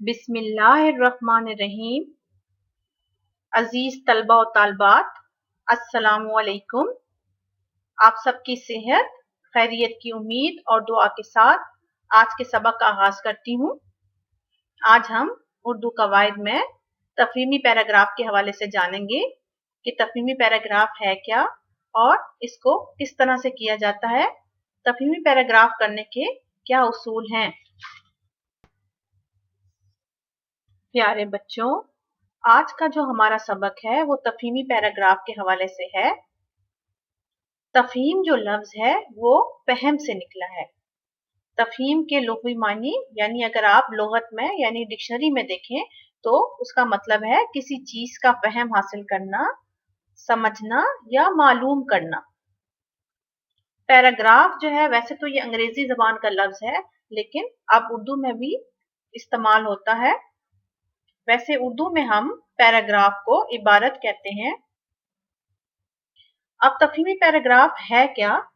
बिस्मिल्लाहिर्रहमानिर्रहीम। अजीज तलबा और तालबात, अस्सलामुअलैकुम। आप सबकी सेहत खैरियत की उम्मीद और दुआ के साथ आज के सबक का आगाज करती हूँ। आज हम उर्दू कवायद में तफहीमी पैराग्राफ के हवाले से जानेंगे कि तफहीमी पैराग्राफ है क्या और इसको किस तरह से किया जाता है। तफहीमी पैराग्राफ करने के क्या उसूल हैं। प्यारे बच्चों, आज का जो हमारा सबक है वो तफहीमी पैराग्राफ के हवाले से है। तफहीम जो लफ्ज है वो फहम से निकला है। तफहीम के लुग़वी मानी यानी अगर आप लुगत में यानी डिक्शनरी में देखें तो उसका मतलब है किसी चीज का फहम हासिल करना, समझना या मालूम करना। पैराग्राफ जो है वैसे तो ये अंग्रेजी जबान का लफ्ज है, लेकिन अब उर्दू में भी इस्तेमाल होता है। वैसे उर्दू में हम पैराग्राफ को इबारत कहते हैं। अब तफहीमी पैराग्राफ है क्या?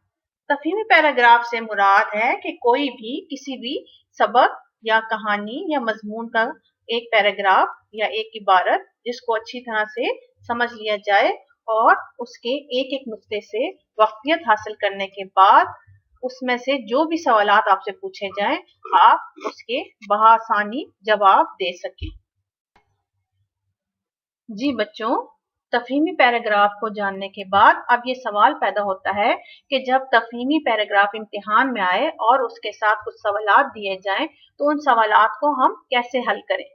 तफहीमी पैराग्राफ से मुराद है कि कोई भी किसी भी सबक या कहानी या मजमून का एक पैराग्राफ या एक इबारत जिसको अच्छी तरह से समझ लिया जाए और उसके एक एक नुक्ते से वाक़ियत हासिल करने के बाद उसमें से जो भी सवालात आपसे पूछे जाएं आप उसके बआसानी जवाब दे सकें। जी बच्चों, तफहीमी पैराग्राफ को जानने के बाद अब ये सवाल पैदा होता है कि जब तफहीमी पैराग्राफ इम्तिहान में आए और उसके साथ कुछ सवालात दिए जाएं तो उन सवालात को हम कैसे हल करें।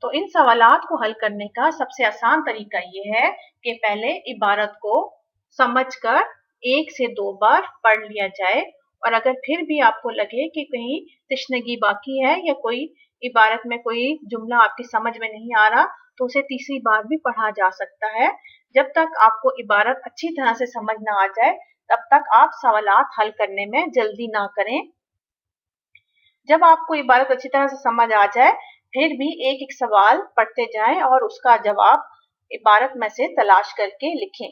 तो इन सवालात को हल करने का सबसे आसान तरीका ये है कि पहले इबारत को समझकर 1 से 2 बार पढ़ लिया जाए और अगर फिर भी आपको लगे कि कहीं तशनगी बाकी है या कोई इबारत में कोई जुमला आपकी समझ में नहीं आ रहा तो उसे तीसरी बार भी पढ़ा जा सकता है। जब तक आपको इबारत अच्छी तरह से समझ ना आ जाए तब तक आप सवालात हल करने में जल्दी ना करें। जब आपको इबारत अच्छी तरह से समझ आ जाए फिर भी एक एक सवाल पढ़ते जाएं और उसका जवाब इबारत में से तलाश करके लिखें।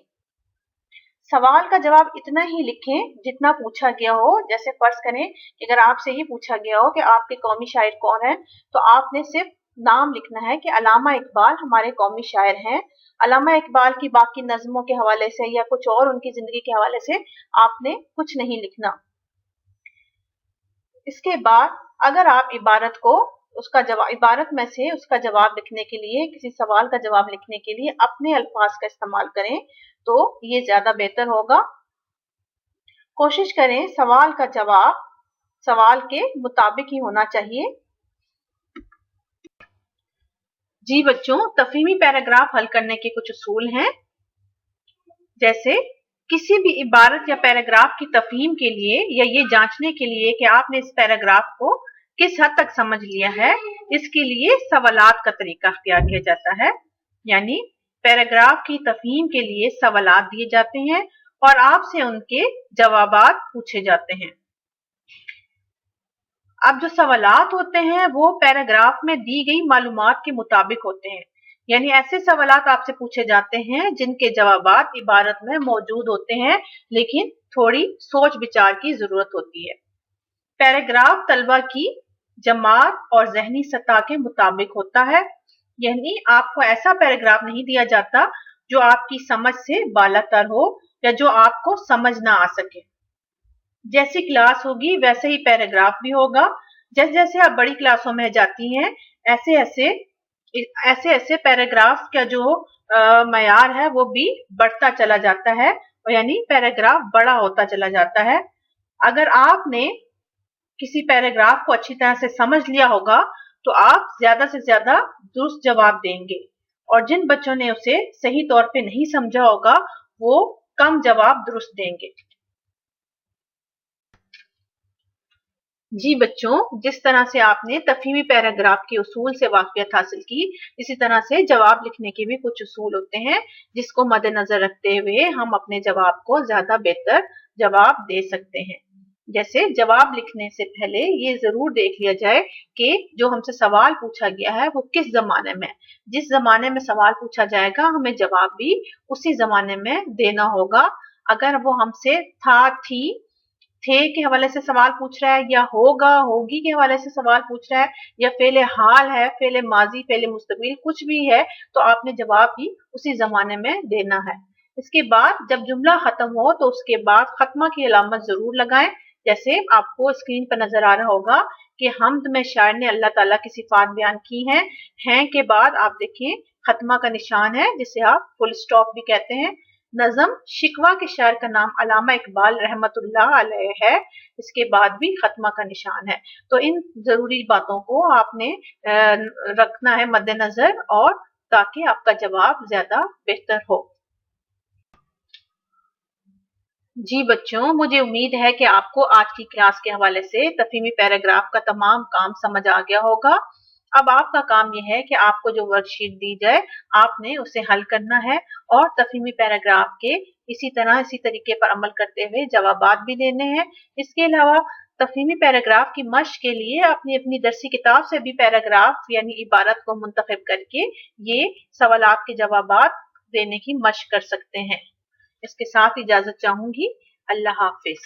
सवाल का जवाब इतना ही लिखें जितना पूछा गया हो। जैसे फर्ज करें कि अगर आपसे ये पूछा गया हो कि आपके कौमी शायर कौन है तो आपने सिर्फ नाम लिखना है कि अल्लामा इकबाल हमारे कौमी शायर हैं। अल्लामा इकबाल की बाकी नज़मों के हवाले से या कुछ और उनकी जिंदगी के हवाले से आपने कुछ नहीं लिखना। इसके बाद अगर आप इबारत को उसका जवाब इबारत में से उसका जवाब लिखने के लिए किसी सवाल का जवाब लिखने के लिए अपने अल्फाज का इस्तेमाल करें तो ये ज्यादा बेहतर होगा। कोशिश करें सवाल का जवाब सवाल के मुताबिक ही होना चाहिए। जी बच्चों, तफहीमी पैराग्राफ हल करने के कुछ उसूल हैं। जैसे किसी भी इबारत या पैराग्राफ की तफहीम के लिए या ये जांचने के लिए कि आपने इस पैराग्राफ को किस हद तक समझ लिया है, इसके लिए सवालात का तरीका अख्तियार किया जाता है। यानी पैराग्राफ की तफहीम के लिए सवालात दिए जाते हैं और आपसे उनके जवाबात पूछे जाते हैं। अब जो सवालात होते हैं वो पैराग्राफ में दी गई मालूमात के मुताबिक होते हैं। यानी ऐसे सवालात आपसे पूछे जाते हैं जिनके जवाबात इबारत में मौजूद होते हैं लेकिन थोड़ी सोच विचार की जरूरत होती है। पैराग्राफ तलबा की जमात और जहनी सतह के मुताबिक होता है। यानी आपको ऐसा पैराग्राफ नहीं दिया जाता जो आपकी समझ से बालातर हो या जो आपको समझ ना आ सके। जैसी क्लास होगी वैसे ही पैराग्राफ भी होगा। जैसे जैसे आप बड़ी क्लासों में जाती हैं ऐसे ऐसे पैराग्राफ का जो मयार है वो भी बढ़ता चला जाता है और यानी पैराग्राफ बड़ा होता चला जाता है। अगर आपने किसी पैराग्राफ को अच्छी तरह से समझ लिया होगा तो आप ज्यादा से ज्यादा दुरुस्त जवाब देंगे और जिन बच्चों ने उसे सही तौर पे नहीं समझा होगा वो कम जवाब दुरुस्त देंगे। जी बच्चों, जिस तरह से आपने तफहीमी पैराग्राफ के उसूल से वाक़ियत हासिल की, इसी तरह से जवाब लिखने के भी कुछ उसूल होते हैं जिसको मद्देनजर रखते हुए हम अपने जवाब को ज्यादा बेहतर जवाब दे सकते हैं। जैसे जवाब लिखने से पहले ये जरूर देख लिया जाए कि जो हमसे सवाल पूछा गया है वो किस जमाने में, जिस जमाने में सवाल पूछा जाएगा हमें जवाब भी उसी जमाने में देना होगा। अगर वो हमसे था, थी थे के हवाले से सवाल पूछ रहा है, या होगा होगी के हवाले से सवाल पूछ रहा है, या फेले हाल है, फेले माजी, फेले मुस्तकबिल, कुछ भी है तो आपने जवाब भी उसी जमाने में देना है। इसके बाद जब जुमला खत्म हो तो उसके बाद खत्मा की अलामत जरूर लगाएं। जैसे आपको स्क्रीन पर नजर आ रहा होगा कि हमद में शायर ने अल्लाह ताला की सिफात बयान की हैं के बाद आप देखिए खत्मा का निशान है जिसे आप फुल स्टॉप भी कहते हैं। नज़म शिकवा के शायर का नाम अल्लामा इकबाल रहमतुल्लाह अलैह है, इसके बाद भी खत्मा का निशान है। तो इन जरूरी बातों को आपने रखना है मद्देनजर, और ताकि आपका जवाब ज्यादा बेहतर हो। जी बच्चों, मुझे उम्मीद है कि आपको आज की क्लास के हवाले से तफहीमी पैराग्राफ का तमाम काम समझ आ गया होगा। अब आपका काम यह है कि आपको जो वर्कशीट दी जाए आपने उसे हल करना है, और तफहीमी पैराग्राफ के इसी तरीके पर अमल करते हुए जवाबात भी देने हैं। इसके अलावा तफहीमी पैराग्राफ की मश्क के लिए अपनी अपनी दरसी किताब से भी पैराग्राफ यानी इबारत को मुंतखब करके ये सवालात के जवाबात देने की मश्क कर सकते हैं। इसके साथ इजाजत चाहूंगी। अल्लाह हाफिज।